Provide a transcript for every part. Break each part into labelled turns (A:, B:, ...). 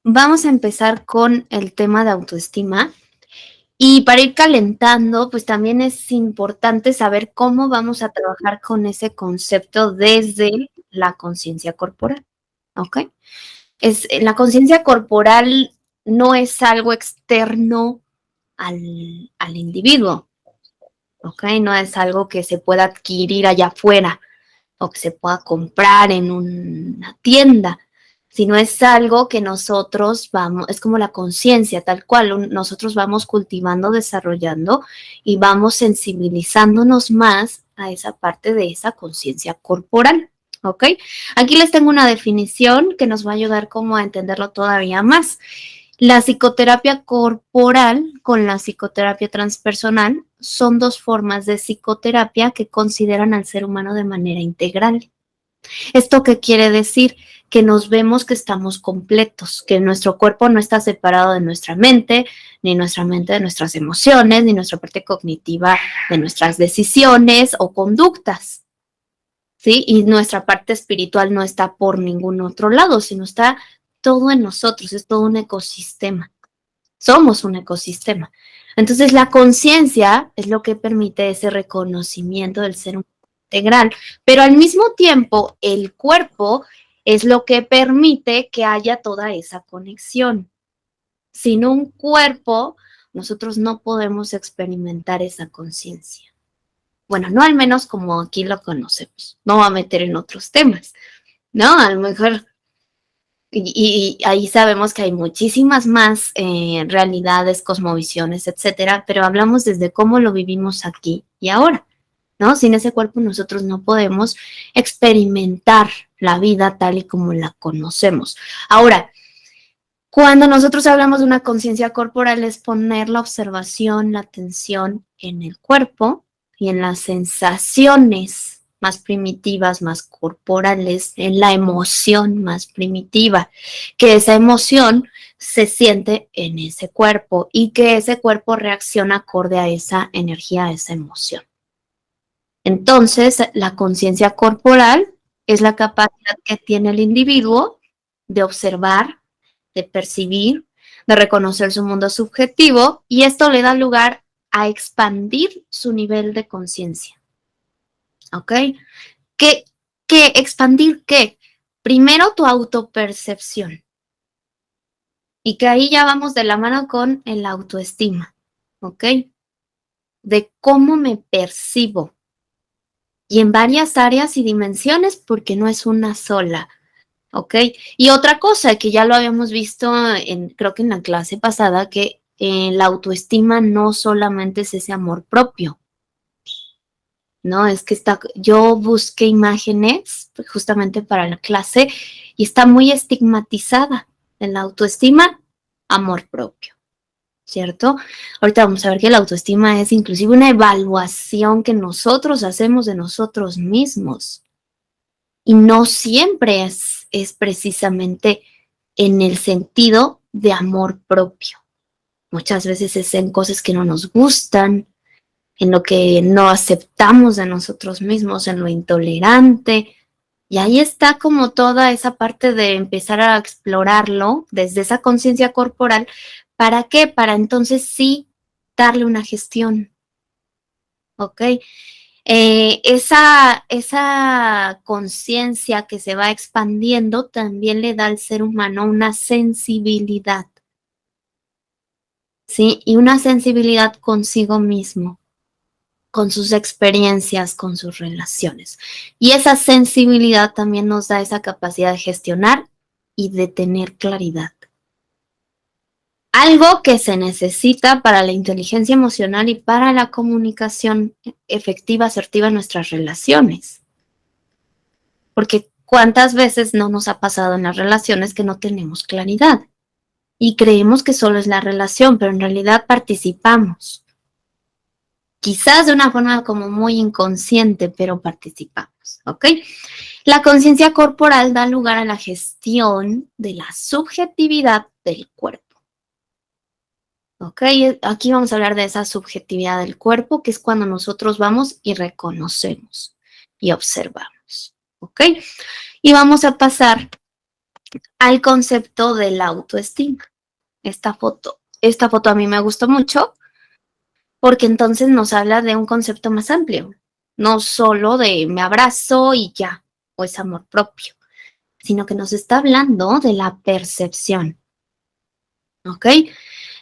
A: Vamos a empezar con el tema de autoestima. Y para ir calentando, pues también es importante saber cómo vamos a trabajar con ese concepto desde la conciencia corporal, ¿ok? La conciencia corporal no es algo externo al individuo, ¿ok? No es algo que se pueda adquirir allá afuera o que se pueda comprar en una tienda, sino es algo que nosotros vamos, es como la conciencia tal cual, nosotros vamos cultivando, desarrollando y vamos sensibilizándonos más a esa parte de esa conciencia corporal, ¿ok? Aquí les tengo una definición que nos va a ayudar como a entenderlo todavía más. La psicoterapia corporal con la psicoterapia transpersonal son dos formas de psicoterapia que consideran al ser humano de manera integral. ¿Esto qué quiere decir? Que nos vemos que estamos completos, que nuestro cuerpo no está separado de nuestra mente, ni nuestra mente de nuestras emociones, ni nuestra parte cognitiva de nuestras decisiones o conductas, ¿sí? Y nuestra parte espiritual no está por ningún otro lado, sino está todo en nosotros, es todo un ecosistema. Somos un ecosistema. Entonces, la conciencia es lo que permite ese reconocimiento del ser humano integral, pero al mismo tiempo, el cuerpo es lo que permite que haya toda esa conexión. Sin un cuerpo, nosotros no podemos experimentar esa conciencia. Bueno, no al menos como aquí lo conocemos. No va a meter en otros temas, ¿no? A lo mejor y ahí sabemos que hay muchísimas más realidades, cosmovisiones, etcétera, pero hablamos desde cómo lo vivimos aquí y ahora, ¿no? Sin ese cuerpo nosotros no podemos experimentar la vida tal y como la conocemos. Ahora, cuando nosotros hablamos de una conciencia corporal es poner la observación, la atención en el cuerpo y en las sensaciones más primitivas, más corporales, en la emoción más primitiva, que esa emoción se siente en ese cuerpo y que ese cuerpo reacciona acorde a esa energía, a esa emoción. Entonces, la conciencia corporal es la capacidad que tiene el individuo de observar, de percibir, de reconocer su mundo subjetivo y esto le da lugar a expandir su nivel de conciencia. ¿Ok? ¿Qué, expandir qué? Primero tu autopercepción y que ahí ya vamos de la mano con el autoestima. ¿Ok? De cómo me percibo y en varias áreas y dimensiones porque no es una sola. ¿Ok? Y otra cosa que ya lo habíamos visto creo que en la clase pasada, que la autoestima no solamente es ese amor propio, ¿no? Es que yo busqué imágenes justamente para la clase y está muy estigmatizada en la autoestima, amor propio, ¿cierto? Ahorita vamos a ver que la autoestima es inclusive una evaluación que nosotros hacemos de nosotros mismos. Y no siempre es precisamente en el sentido de amor propio. Muchas veces es en cosas que no nos gustan, en lo que no aceptamos de nosotros mismos, en lo intolerante. Y ahí está como toda esa parte de empezar a explorarlo desde esa conciencia corporal. ¿Para qué? Para entonces sí darle una gestión, ¿ok? Esa conciencia que se va expandiendo también le da al ser humano una sensibilidad, ¿sí? Y una sensibilidad consigo mismo, con sus experiencias, con sus relaciones. Y esa sensibilidad también nos da esa capacidad de gestionar y de tener claridad. Algo que se necesita para la inteligencia emocional y para la comunicación efectiva, asertiva en nuestras relaciones. Porque cuántas veces no nos ha pasado en las relaciones que no tenemos claridad y creemos que solo es la relación, pero en realidad participamos. Quizás de una forma como muy inconsciente, pero participamos, ¿ok? La conciencia corporal da lugar a la gestión de la subjetividad del cuerpo. ¿Ok? Aquí vamos a hablar de esa subjetividad del cuerpo, que es cuando nosotros vamos y reconocemos y observamos. ¿Ok? Y vamos a pasar al concepto de la autoestima. Esta foto a mí me gustó mucho porque entonces nos habla de un concepto más amplio, no solo de me abrazo y ya, o es amor propio, sino que nos está hablando de la percepción, ¿ok?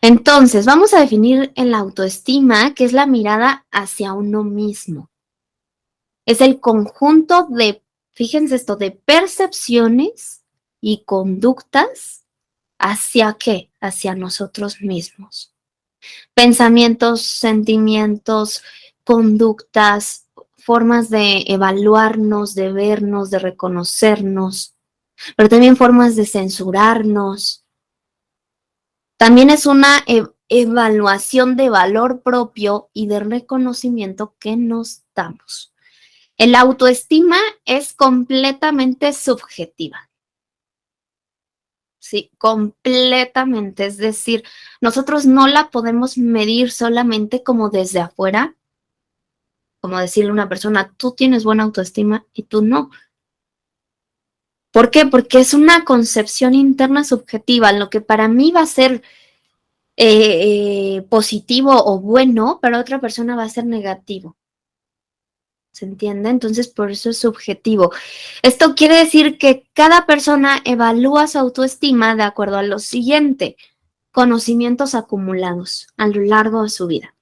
A: Entonces, vamos a definir en la autoestima, que es la mirada hacia uno mismo. Es el conjunto de, fíjense esto, de percepciones y conductas hacia qué, hacia nosotros mismos. Pensamientos, sentimientos, conductas, formas de evaluarnos, de vernos, de reconocernos, pero también formas de censurarnos. También es una evaluación de valor propio y de reconocimiento que nos damos. El autoestima es completamente subjetiva. Sí, completamente. Es decir, nosotros no la podemos medir solamente como desde afuera, como decirle a una persona, tú tienes buena autoestima y tú no. ¿Por qué? Porque es una concepción interna subjetiva. Lo que para mí va a ser positivo o bueno, para otra persona va a ser negativo. ¿Se entiende? Entonces, por eso es subjetivo. Esto quiere decir que cada persona evalúa su autoestima de acuerdo a lo siguiente: conocimientos acumulados a lo largo de su vida,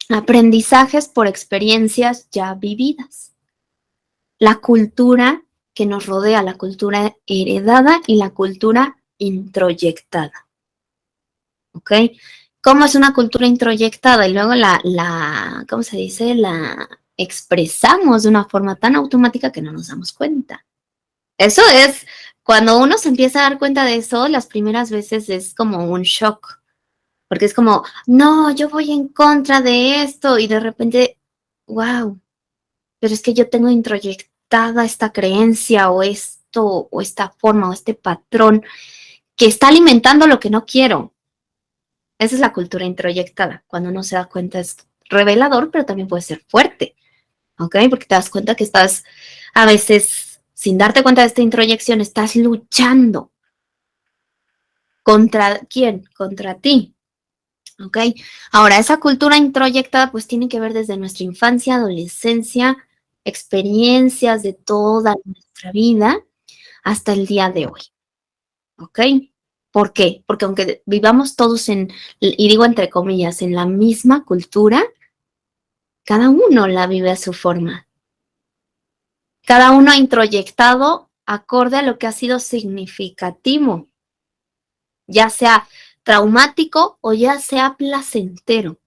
A: aprendizajes por experiencias ya vividas, la cultura que nos rodea, la cultura heredada y la cultura introyectada. ¿Ok? ¿Cómo es una cultura introyectada? Y luego ¿cómo se dice? La expresamos de una forma tan automática que no nos damos cuenta. Eso es, cuando uno se empieza a dar cuenta de eso, las primeras veces es como un shock, porque es como, no, yo voy en contra de esto y de repente, wow, pero es que yo tengo introyectada esta creencia o esto o esta forma o este patrón que está alimentando lo que no quiero. Esa es la cultura introyectada. Cuando uno se da cuenta es revelador, pero también puede ser fuerte, ¿ok? Porque te das cuenta que estás a veces, sin darte cuenta de esta introyección, estás luchando. ¿Contra quién? Contra ti, ¿ok? Ahora, esa cultura introyectada pues tiene que ver desde nuestra infancia, adolescencia, experiencias de toda nuestra vida hasta el día de hoy, ¿ok? ¿Por qué? Porque aunque vivamos todos y digo entre comillas, en la misma cultura, cada uno la vive a su forma. Cada uno ha introyectado acorde a lo que ha sido significativo, ya sea traumático o ya sea placentero.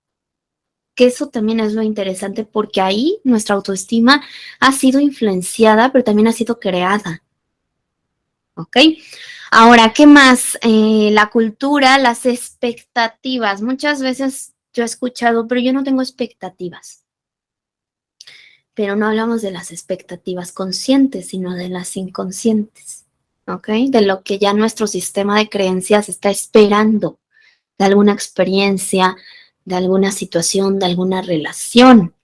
A: Que eso también es lo interesante porque ahí nuestra autoestima ha sido influenciada, pero también ha sido creada. ¿Ok? Ahora, ¿qué más? La cultura, las expectativas. Muchas veces yo he escuchado, pero yo no tengo expectativas. Pero no hablamos de las expectativas conscientes, sino de las inconscientes, ¿ok? De lo que ya nuestro sistema de creencias está esperando, de alguna experiencia, de alguna situación, de alguna relación.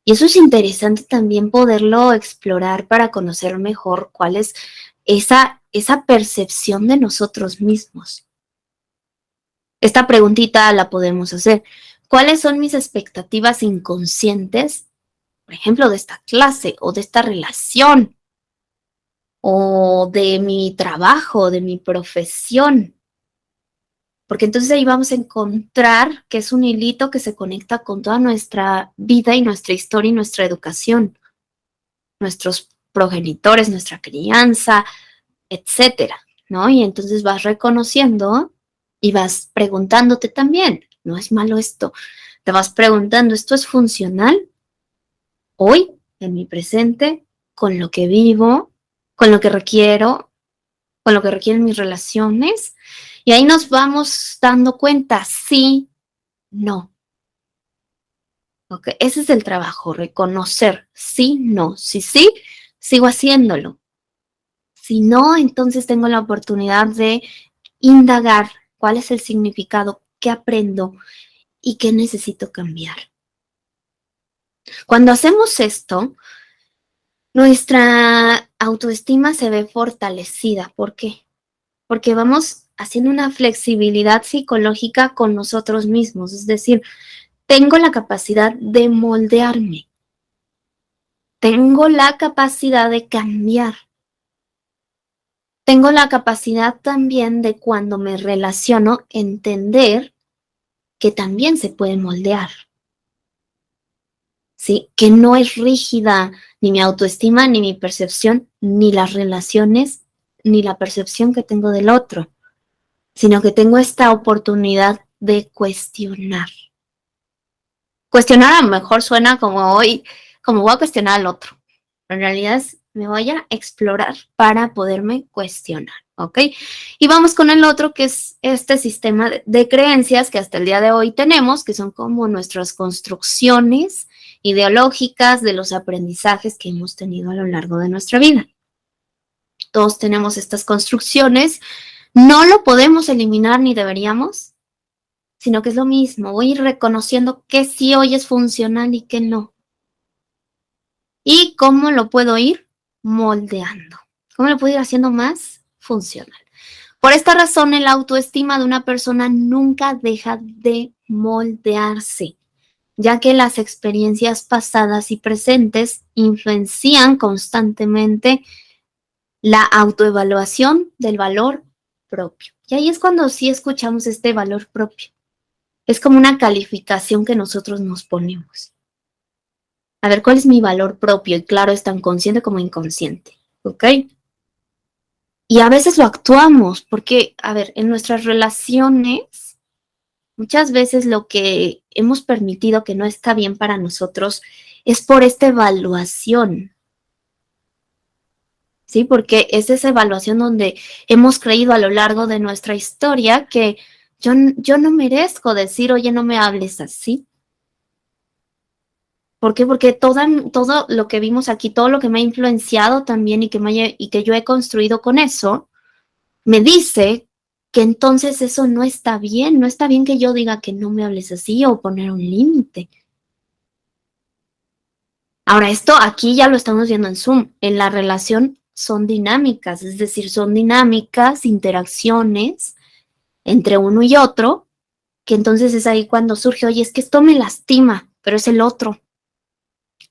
A: Y eso es interesante también poderlo explorar para conocer mejor cuál es esa percepción de nosotros mismos. Esta preguntita la podemos hacer. ¿Cuáles son mis expectativas inconscientes, por ejemplo, de esta clase o de esta relación o de mi trabajo, de mi profesión? Porque entonces ahí vamos a encontrar que es un hilito que se conecta con toda nuestra vida y nuestra historia y nuestra educación, nuestros progenitores, nuestra crianza, etcétera, ¿no? Y entonces vas reconociendo y vas preguntándote también, no es malo esto, te vas preguntando, ¿esto es funcional hoy, en mi presente, con lo que vivo, con lo que requiero, con lo que requieren mis relaciones? Y ahí nos vamos dando cuenta, sí, no. ¿Ok? Ese es el trabajo, reconocer sí, no. Si sí, sigo haciéndolo. Si no, entonces tengo la oportunidad de indagar cuál es el significado, qué aprendo y qué necesito cambiar. Cuando hacemos esto, nuestra autoestima se ve fortalecida. ¿Por qué? porque vamos haciendo una flexibilidad psicológica con nosotros mismos, es decir, tengo la capacidad de moldearme, tengo la capacidad de cambiar, tengo la capacidad también de cuando me relaciono entender que también se puede moldear, ¿sí? Que no es rígida ni mi autoestima, ni mi percepción, ni las relaciones, ni la percepción que tengo del otro, sino que tengo esta oportunidad de cuestionar. Cuestionar a lo mejor suena como hoy, como voy a cuestionar al otro. Pero en realidad me voy a explorar para poderme cuestionar, ¿ok? Y vamos con el otro, que es este sistema de creencias que hasta el día de hoy tenemos, que son como nuestras construcciones ideológicas de los aprendizajes que hemos tenido a lo largo de nuestra vida. Todos tenemos estas construcciones, no lo podemos eliminar ni deberíamos, sino que es lo mismo, voy a ir reconociendo qué sí hoy es funcional y qué no. ¿Y cómo lo puedo ir moldeando? ¿Cómo lo puedo ir haciendo más funcional? Por esta razón, el autoestima de una persona nunca deja de moldearse, ya que las experiencias pasadas y presentes influencian constantemente la autoevaluación del valor propio. Y ahí es cuando sí escuchamos este valor propio. Es como una calificación que nosotros nos ponemos. A ver, ¿cuál es mi valor propio? Y claro, es tan consciente como inconsciente, ¿ok? Y a veces lo actuamos porque, a ver, en nuestras relaciones, muchas veces lo que hemos permitido que no está bien para nosotros es por esta evaluación, ¿sí? Porque es esa evaluación donde hemos creído a lo largo de nuestra historia que yo no merezco decir, oye, no me hables así. ¿Por qué? Porque todo lo que vimos aquí, todo lo que me ha influenciado también y que yo he construido con eso, me dice que entonces eso no está bien. No está bien que yo diga que no me hables así o poner un límite. Ahora, esto aquí ya lo estamos viendo en Zoom. En la relación son dinámicas, es decir, son dinámicas, interacciones entre uno y otro, que entonces es ahí cuando surge, oye, es que esto me lastima, pero es el otro.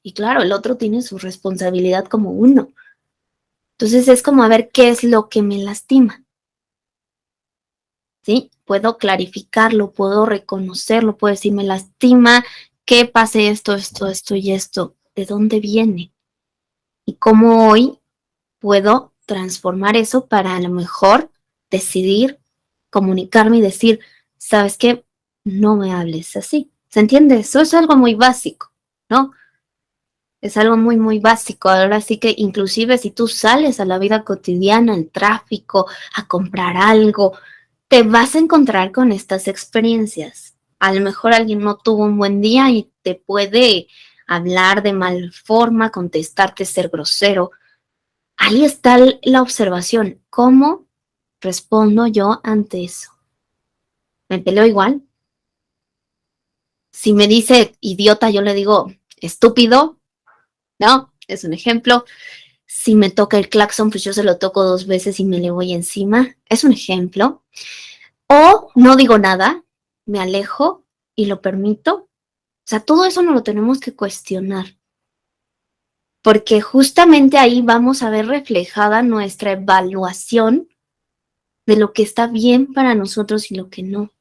A: Y claro, el otro tiene su responsabilidad como uno. Entonces es como a ver qué es lo que me lastima, ¿sí? Puedo clarificarlo, puedo reconocerlo, puedo decir, me lastima que pase esto y esto, ¿de dónde viene? Y cómo hoy puedo transformar eso para a lo mejor decidir, comunicarme y decir, ¿sabes qué? No me hables así. ¿Se entiende? Eso es algo muy básico, ¿no? Es algo muy, muy básico. Ahora sí que inclusive si tú sales a la vida cotidiana, al tráfico, a comprar algo, te vas a encontrar con estas experiencias. A lo mejor alguien no tuvo un buen día y te puede hablar de mal forma, contestarte, ser grosero. Ahí está la observación. ¿Cómo respondo yo ante eso? ¿Me peleo igual? Si me dice idiota, yo le digo estúpido, ¿no? Es un ejemplo. Si me toca el claxon, pues yo se lo toco 2 veces y me le voy encima. Es un ejemplo. O no digo nada, me alejo y lo permito. O sea, todo eso no lo tenemos que cuestionar, porque justamente ahí vamos a ver reflejada nuestra evaluación de lo que está bien para nosotros y lo que no.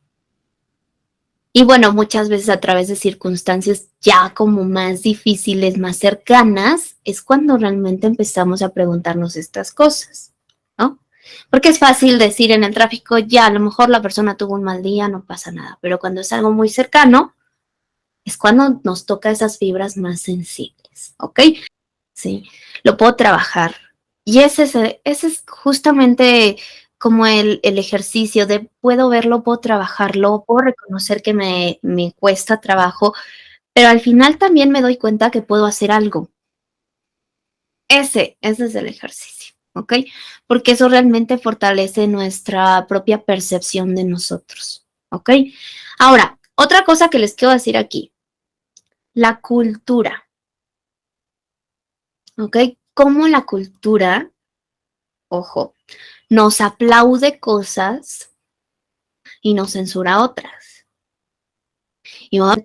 A: Y bueno, muchas veces a través de circunstancias ya como más difíciles, más cercanas, es cuando realmente empezamos a preguntarnos estas cosas, ¿no? Porque es fácil decir en el tráfico, ya, a lo mejor la persona tuvo un mal día, no pasa nada, pero cuando es algo muy cercano, es cuando nos toca esas fibras más sensibles, ¿ok? Sí, lo puedo trabajar. Y ese es justamente como el ejercicio de puedo verlo, puedo trabajarlo, puedo reconocer que me cuesta trabajo, pero al final también me doy cuenta que puedo hacer algo. Ese es el ejercicio, ¿ok? Porque eso realmente fortalece nuestra propia percepción de nosotros, ¿ok? Ahora, otra cosa que les quiero decir aquí, la cultura, ¿ok? Cómo la cultura, ojo, nos aplaude cosas y nos censura otras. Y me voy a